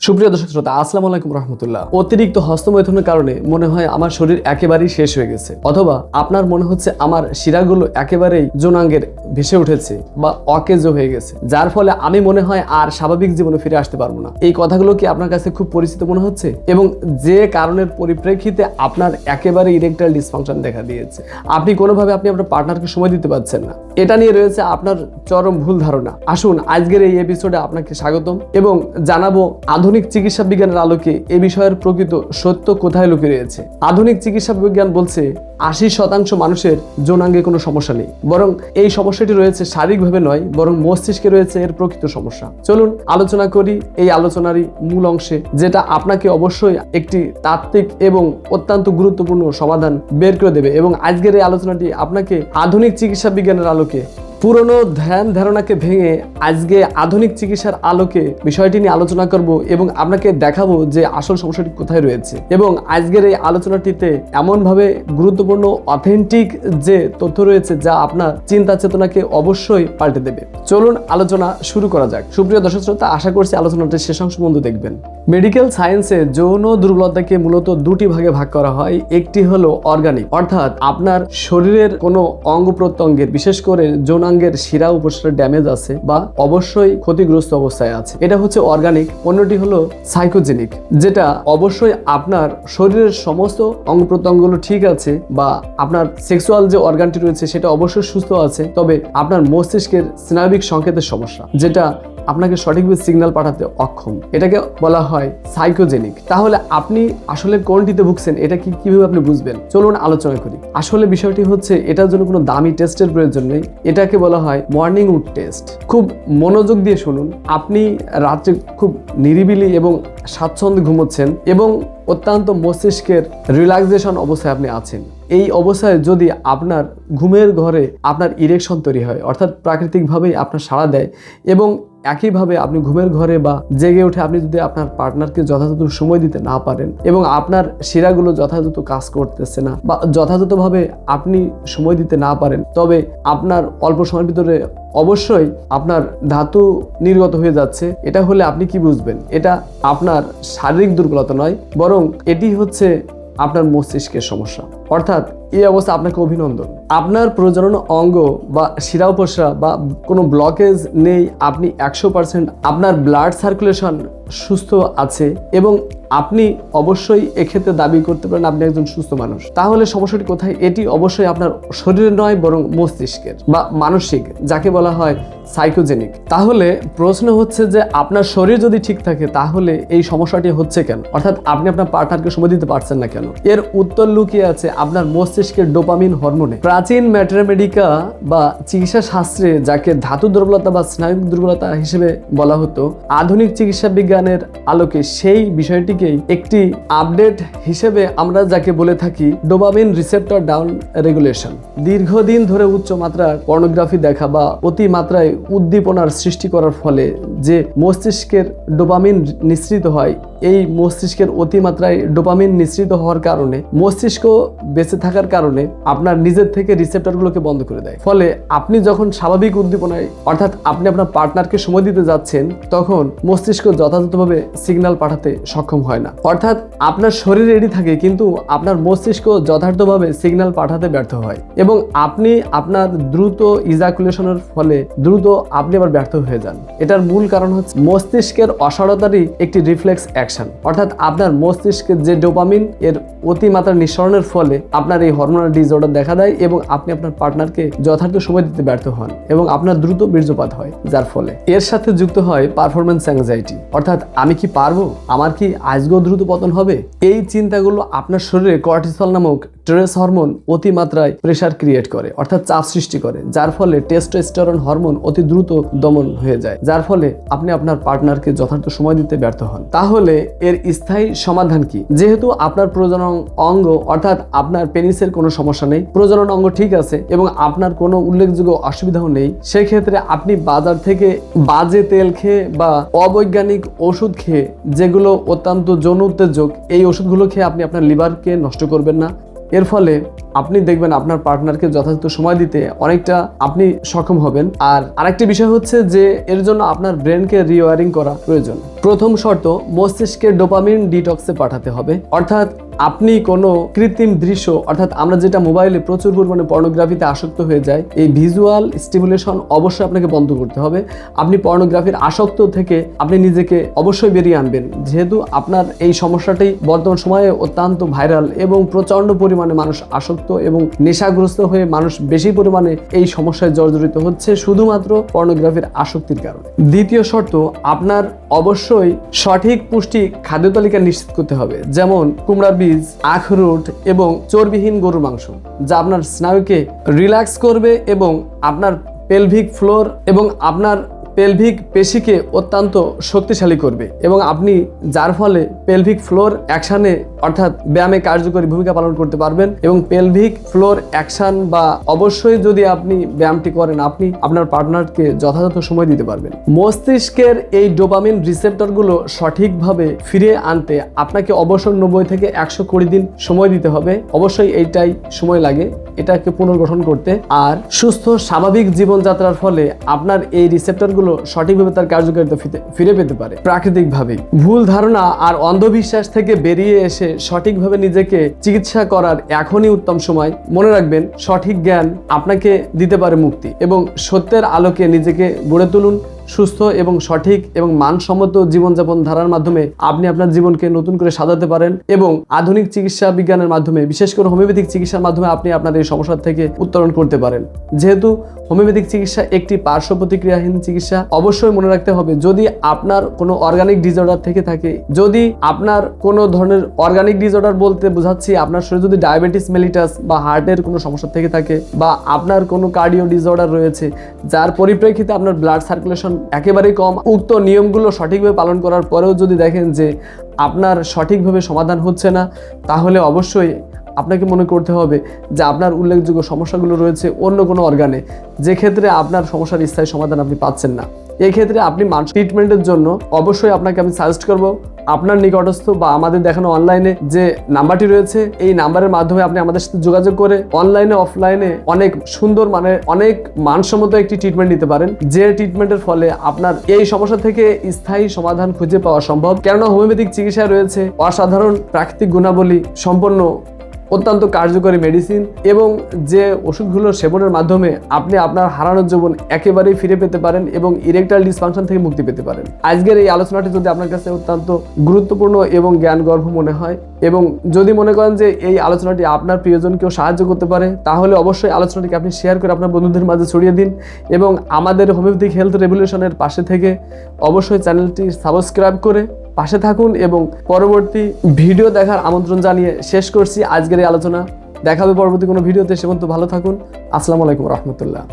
সুপ্রিয় দর্শক শ্রোতা, আসসালামু আলাইকুম রহমতুল্লাহ। অতিরিক্ত হস্তমৈথুনের কারণে মনে হয় আমার শরীর একেবারেই শেষ হয়ে গেছে, অথবা আপনার মনে হচ্ছে আমার শিরাগুলো একেবারেই যৌনাঙ্গের ভেসে উঠেছে বা অকেজ হয়ে গেছে, যার ফলে আমি মনে হয় আর স্বাভাবিক জীবনে ফিরে আসতে পারবো না। এই কথাগুলো কি আপনার কাছে খুব পরিচিত মনে হচ্ছে? এবং যে কারণের পরিপ্রেক্ষিতে আপনার একেবারে ইরেকটাইল ডিসফাংশন দেখা দিয়েছে, আপনি কোনোভাবে আপনার পার্টনারকে সময় দিতে পারছেন না, এটা নিয়ে রয়েছে আপনার চরম ভুল ধারণা। আসুন আজকের এই এপিসোডে আপনাকে স্বাগতম এবং জানাবো আধুনিক চিকিৎসা বিজ্ঞানের আলোকে এ বিষয়ের প্রকৃত সত্য কোথায় লুকিয়ে রয়েছে। আধুনিক চিকিৎসা বিজ্ঞান বলছে 80% মানুষের যৌনাঙ্গে কোনো সমস্যা নেই, বরং এই সমস্যাটি রয়েছে শারীরিকভাবে নয়, বরং মস্তিষ্কে রয়েছে এর প্রকৃত সমস্যা। চলুন আলোচনা করি এই আলোচনারই মূল অংশে, যেটা আপনাকে অবশ্যই একটি তাত্ত্বিক এবং অত্যন্ত গুরুত্বপূর্ণ সমাধান বের করে দেবে। এবং আজকের এই আলোচনাটি আপনাকে আধুনিক চিকিৎসা বিজ্ঞানের আলোকে, পুরনো ধ্যান ধারণাকে ভেঙে আজকে আধুনিক চিকিৎসার আলোকে বিষয়টি নিয়ে আলোচনা করব এবং আপনাকে দেখাবো যে আসল সমস্যাটি কোথায় রয়েছে। এবং আজকের এই আলোচনাটিতে এমনভাবে গুরুত্বপূর্ণ অথেন্টিক যে তথ্য রয়েছে যা আপনার চিন্তা চেতনাকে অবশ্যই পাল্টে দেবে। চলুন আলোচনা শুরু করা যাক। সুপ্রিয় দর্শক শ্রোতা, আশা করছি আলোচনাটি শেষ অংশ পর্যন্ত দেখবেন। মেডিকেল সায়েন্সে যৌন দুর্বলতাকে মূলত দুটি ভাগে ভাগ করা হয়। একটি হলো অর্গানিক, অর্থাৎ আপনার শরীরের কোনো অঙ্গ প্রত্যঙ্গের, বিশেষ করে যৌনাঙ্গের শিরা উপশিরা ড্যামেজ আছে বা অবশ্যই ক্ষতিগ্রস্ত অবস্থায় আছে, এটা হচ্ছে অর্গানিক। অন্যটি হলো সাইকোজেনিক, যেটা অবশ্যই আপনার শরীরের সমস্ত অঙ্গ প্রত্যঙ্গগুলো ঠিক আছে বা আপনার সেক্সুয়াল যে অর্গানটি রয়েছে সেটা অবশ্যই সুস্থ আছে, তবে আপনার মস্তিষ্কের স্নায়বিক সংকেতের সমস্যা, যেটা আপনাকে সঠিকভাবে সিগন্যাল পাঠাতে অক্ষম, এটাকে বলা হয় সাইকোজেনিক। তাহলে আপনি আসলে কোনটিতে ভুগছেন, এটা কিভাবে আপনি বুঝবেন? চলুন আলোচনা করি। আসলে বিষয়টি হচ্ছে, এটার জন্য কোনো দামি টেস্টের প্রয়োজন নেই, এটাকে বলা হয় মর্নিং উড টেস্ট। খুব মনোযোগ দিয়ে শুনুন। আপনি রাত্রে খুব নিরিবিলি এবং স্বাচ্ছন্দ্যে ঘুমোচ্ছেন এবং অত্যন্ত মস্তিষ্কের রিল্যাক্সেশন অবস্থায় আপনি আছেন। এই অবস্থায় যদি আপনার ঘুমের ঘরে আপনার ইরেকশন তৈরি হয়, অর্থাৎ প্রাকৃতিকভাবেই আপনার সাড়া দেয়, এবং একইভাবে আপনি ঘুমের ঘরে বা জেগে উঠে আপনি যদি আপনার পার্টনারকে যথাযথ সময় দিতে না পারেন এবং আপনার শিরাগুলো যথাযথ কাজ করতেছে না বা যথাযথভাবে আপনি সময় দিতে না পারেন, তবে আপনার অল্প সময়ের ভিতরে অবশ্যই আপনার ধাতু নির্গত হয়ে যাচ্ছে। এটা হলে আপনি কি বুঝবেন? এটা আপনার শারীরিক দুর্বলতা নয়, বরং এটি হচ্ছে আপনার মস্তিষ্কের সমস্যা। অর্থাৎ এই অবস্থা আপনাকে অভিনন্দন। আপনার প্রজনন অঙ্গ বা শিরা উপশিরা বা কোনো ব্লকেজ নেই, আপনি 100% আপনার ব্লাড সার্কুলেশন সুস্থ আছে এবং আপনি অবশ্যই এক্ষেত্রে দাবি করতে পারেন আপনি একজন সুস্থ মানুষ। তাহলে সমস্যাটি কোথায়? এটি অবশ্যই আপনার শরীরের নয়, বরং মস্তিষ্কের বা মানসিক, যাকে বলা হয় সাইকোজেনিক। তাহলে প্রশ্ন হচ্ছে যে আপনার শরীর যদি ঠিক থাকে তাহলে এই সমস্যাটি হচ্ছে কেন? অর্থাৎ আপনি আপনার পার্টনারকে সময় দিতে পারছেন না কেন? এর উত্তর লুকিয়ে আছে আপনার মস্তিষ্কের ডোপামিন হরমোনে। প্রাচীন ম্যাটামেডিকা বা চিকিৎসা শাস্ত্রে যাকে ধাতু দুর্বলতা বা স্নায়ুক দুর্বলতা হিসেবে বলা হতো, আধুনিক চিকিৎসা বিজ্ঞানের আলোকে সেই বিষয়টিকেই একটি আপডেট হিসেবে আমরা যাকে বলে থাকি ডোপামিন রিসেপ্টর ডাউন রেগুলেশন। দীর্ঘদিন ধরে উচ্চ মাত্রার পর্নোগ্রাফি দেখা বা অতি মাত্রায় উদ্দীপনার সৃষ্টি করার ফলে যে মস্তিষ্কের ডোপামিন নিঃসৃত হয়, এই মস্তিষ্কের অতিমাত্রায় ডোপামিন নিঃসৃত হওয়ার কারণে মস্তিষ্ক বেঁচে থাকার কারণে আপনার নিজের থেকে রিসেপ্টরগুলোকে বন্ধ করে দেয়। ফলে আপনি যখন স্বাভাবিক উদ্দীপনায়, অর্থাৎ আপনি আপনার পার্টনারকে সময় দিতে যাচ্ছেন, তখন মস্তিষ্ক যথাযথভাবে সিগন্যাল পাঠাতে সক্ষম হয় না। অর্থাৎ আপনার শরীর রেডি থাকে কিন্তু আপনার মস্তিষ্ক যথার্থভাবে সিগন্যাল পাঠাতে ব্যর্থ হয় এবং আপনি আপনার দ্রুত ইজাকুলেশনের ফলে দ্রুত আপনি আবার ব্যর্থ হয়ে যান। এটার মূল কারণ হচ্ছে মস্তিষ্কের অসাড়তারই একটি রিফ্লেক্স অ্যাকশন। অর্থাৎ আপনার মস্তিষ্কের যে ডোপামিন এর অতিমাত্রা নিঃসরণের ফলে আপনার এই হরমোনাল ডিসঅর্ডার দেখা দেয় এবং আপনি আপনার পার্টনারকে যথার্থ সময় দিতে ব্যর্থ হন এবং আপনার দ্রুত বীর্যপাত হয়, যার ফলে এর সাথে যুক্ত হয় পারফরম্যান্স অ্যাংজাইটি। অর্থাৎ আমি কি পারবো, আমার কি আজকেও দ্রুত পতন হবে, এই চিন্তাগুলো আপনার শরীরে কর্টিসল নামক স্ট্রেস হরমোন অতিমাত্রায় প্রেসার ক্রিয়েট করে, অর্থাৎ চাপ সৃষ্টি করে, যার ফলে টেস্টোস্টেরন হরমোন অতি দ্রুত দমন হয়ে যায়, যার ফলে আপনি আপনার পার্টনারকে যথার্থ সময় দিতে ব্যর্থ হন। তাহলে এর স্থায়ী সমাধান কি? যেহেতু আপনার প্রজনন অঙ্গ, অর্থাৎ আপনার পেনিসের কোনো সমস্যা নেই, প্রজনন অঙ্গ ঠিক আছে এবং আপনার কোনো উল্লেখযোগ্য অসুবিধাও নেই, সেই ক্ষেত্রে আপনি বাজার থেকে বাজে তেল খেয়ে বা অবৈজ্ঞানিক ওষুধ খেয়ে, যেগুলো অত্যন্ত যৌন উত্তেজক, এই ওষুধগুলো খেয়ে আপনি আপনার লিভারকে নষ্ট করবেন না। এর ফলে আপনি দেখবেন আপনার পার্টনারকে যথাযথ সময় দিতে অনেকটা আপনি সক্ষম হবেন। আর আরেকটি বিষয় হচ্ছে যে এর জন্য আপনার ব্রেনকে রিওয়ারিং করা প্রয়োজন। প্রথম শর্ত, মস্তিষ্কে ডোপামিন ডিটক্সে পাঠাতে হবে। অর্থাৎ আপনি কোনো কৃত্রিম দৃশ্য, অর্থাৎ আমরা যেটা মোবাইলে প্রচুর পরিমাণে পর্নোগ্রাফিতে আসক্ত হয়ে যায়, এই ভিজুয়াল স্টিমুলেশন অবশ্যই আপনাকে বন্ধ করতে হবে। আপনি পর্নোগ্রাফির আসক্ত থেকে আপনি নিজেকে অবশ্যই বেরিয়ে আনবেন, যেহেতু আপনার এই সমস্যাটাই বর্তমান সময়ে অত্যন্ত ভাইরাল এবং প্রচণ্ড পরিমাণে মানুষ আসক্ত এবং নেশাগ্রস্ত হয়ে মানুষ বেশি পরিমাণে এই সমস্যায় জর্জরিত হচ্ছে শুধুমাত্র পর্নোগ্রাফির আসক্তির কারণে। দ্বিতীয় শর্ত, আপনার অবশ্যই সঠিক পুষ্টি খাদ্য তালিকা নিশ্চিত করতে হবে, যেমন কুমড়ার বীজ, আখরোট এবং চর্বিহীন গরুর মাংস, যা আপনার স্নায়ুকে রিল্যাক্স করবে এবং আপনার পেলভিক ফ্লোর এবং আপনার পেলভিক পেশিকে অত্যন্ত শক্তিশালী করবে এবং আপনি যার ফলে পেলভিক ফ্লোর অ্যাকশানে অর্থাৎ ব্যায়ামে কার্যকরী ভূমিকা পালন করতে পারবেন। এবং পেলভিক ফ্লোর অ্যাকশন বা অবশ্যই যদি আপনি ব্যায়ামটি করেন, আপনি আপনার পার্টনারকে যথাযথ সময় দিতে পারবেন। মস্তিষ্কের এই ডোপামিন রিসেপ্টরগুলো সঠিকভাবে ফিরে আনতে আপনাকে অবশ্যই 90 থেকে 120 দিন সময় দিতে হবে। অবশ্যই এইটাই সময় লাগে এটাকে পুনর্গঠন করতে। আর সুস্থ স্বাভাবিক জীবনযাত্রার ফলে আপনার এই রিসেপ্টরগুলো সঠিকভাবে তার কার্যকারিতা ফিরে পেতে পারে প্রাকৃতিকভাবে। ভুল ধারণা আর অন্ধবিশ্বাস থেকে বেরিয়ে এসে সঠিকভাবে নিজেকে চিকিৎসা করার এখনই উত্তম সময়। মনে রাখবেন, সঠিক জ্ঞান আপনাকে দিতে পারে মুক্তি এবং সত্যের আলোকে নিজেকে গড়ে তুলুন। সুস্থ এবং সঠিক এবং মানসম্মত জীবনযাপন ধারার মাধ্যমে আপনি আপনার জীবনকে নতুন করে সাজাতে পারেন এবং আধুনিক চিকিৎসা বিজ্ঞানের মাধ্যমে, বিশেষ করে হোমিওপ্যাথিক চিকিৎসার মাধ্যমে আপনি আপনার এই সমস্যা থেকে উত্তরণ করতে পারেন। যেহেতু হোমিওপ্যাথিক চিকিৎসা একটি পার্শ্ব প্রতিক্রিয়াহীন চিকিৎসা, অবশ্যই মনে রাখতে হবে যদি আপনার কোনো অর্গানিক ডিসঅর্ডার থেকে থাকে, যদি আপনার কোনো ধরনের অর্গানিক ডিসঅর্ডার বলতে বোঝাচ্ছি আপনার শরীরে যদি ডায়াবেটিস মেলিটাস বা হার্টের কোনো সমস্যা থেকে থাকে বা আপনার কোনো কার্ডিও ডিসঅর্ডার রয়েছে যার পরিপ্রেক্ষিতে আপনার ব্লাড সার্কুলেশন একেবারেই কম, উক্ত নিয়মগুলো সঠিকভাবে পালন করার পরেও যদি দেখেন যে আপনার সঠিকভাবে সমাধান হচ্ছে না, তাহলে অবশ্যই আপনাকে মনে করতে হবে যে আপনার উল্লেখযোগ্য সমস্যাগুলো রয়েছে অন্য কোনো অর্গানে, যে ক্ষেত্রে আপনার সমস্যার স্থায়ী সমাধান আপনি পাচ্ছেন না। এই ক্ষেত্রে আপনি মানসিক ট্রিটমেন্টের জন্য অবশ্যই আপনাকে আমি সাজেস্ট করব আপনার নিকটস্থ বা আমাদের দেখানো অনলাইনে যে নাম্বারটি রয়েছে, এই নাম্বারের মাধ্যমে আপনি আমাদের সাথে যোগাযোগ করে অনলাইনে অফলাইনে অনেক সুন্দর অনেক মানসম্মত একটি ট্রিটমেন্ট নিতে পারেন, যে ট্রিটমেন্টের ফলে আপনার এই সমস্যা থেকে স্থায়ী সমাধান খুঁজে পাওয়া সম্ভব। কেননা হোমিওপ্যাথিক চিকিৎসায় রয়েছে অসাধারণ প্রাকৃতিক গুণাবলী সম্পন্ন অত্যন্ত কার্যকরী মেডিসিন এবং যে ওষুধগুলো সেবনের মাধ্যমে আপনি আপনার হারানো জীবন একেবারেই ফিরে পেতে পারেন এবং ইরেকটাইল ডিসফাংশন থেকে মুক্তি পেতে পারেন। আজকের এই আলোচনাটি যদি আপনার কাছে অত্যন্ত গুরুত্বপূর্ণ এবং জ্ঞানগর্ভ মনে হয় এবং যদি মনে করেন যে এই আলোচনাটি আপনার প্রিয়জনকেও সাহায্য করতে পারে, তাহলে অবশ্যই আলোচনাটিকে আপনি শেয়ার করে আপনার বন্ধুদের মাঝে ছড়িয়ে দিন এবং আমাদের হোমিওপ্যাথিক হেলথ রেভলিউশনের পাশে থেকে অবশ্যই চ্যানেলটি সাবস্ক্রাইব করে পাশে থাকুন এবং পরবর্তী ভিডিও দেখার আমন্ত্রণ জানিয়ে শেষ করছি আজকের এই আলোচনা। দেখা হবে পরবর্তী কোনো ভিডিওতে। সে পর্যন্ত ভালো থাকুন। আসসালামু আলাইকুম রহমতুল্লাহ।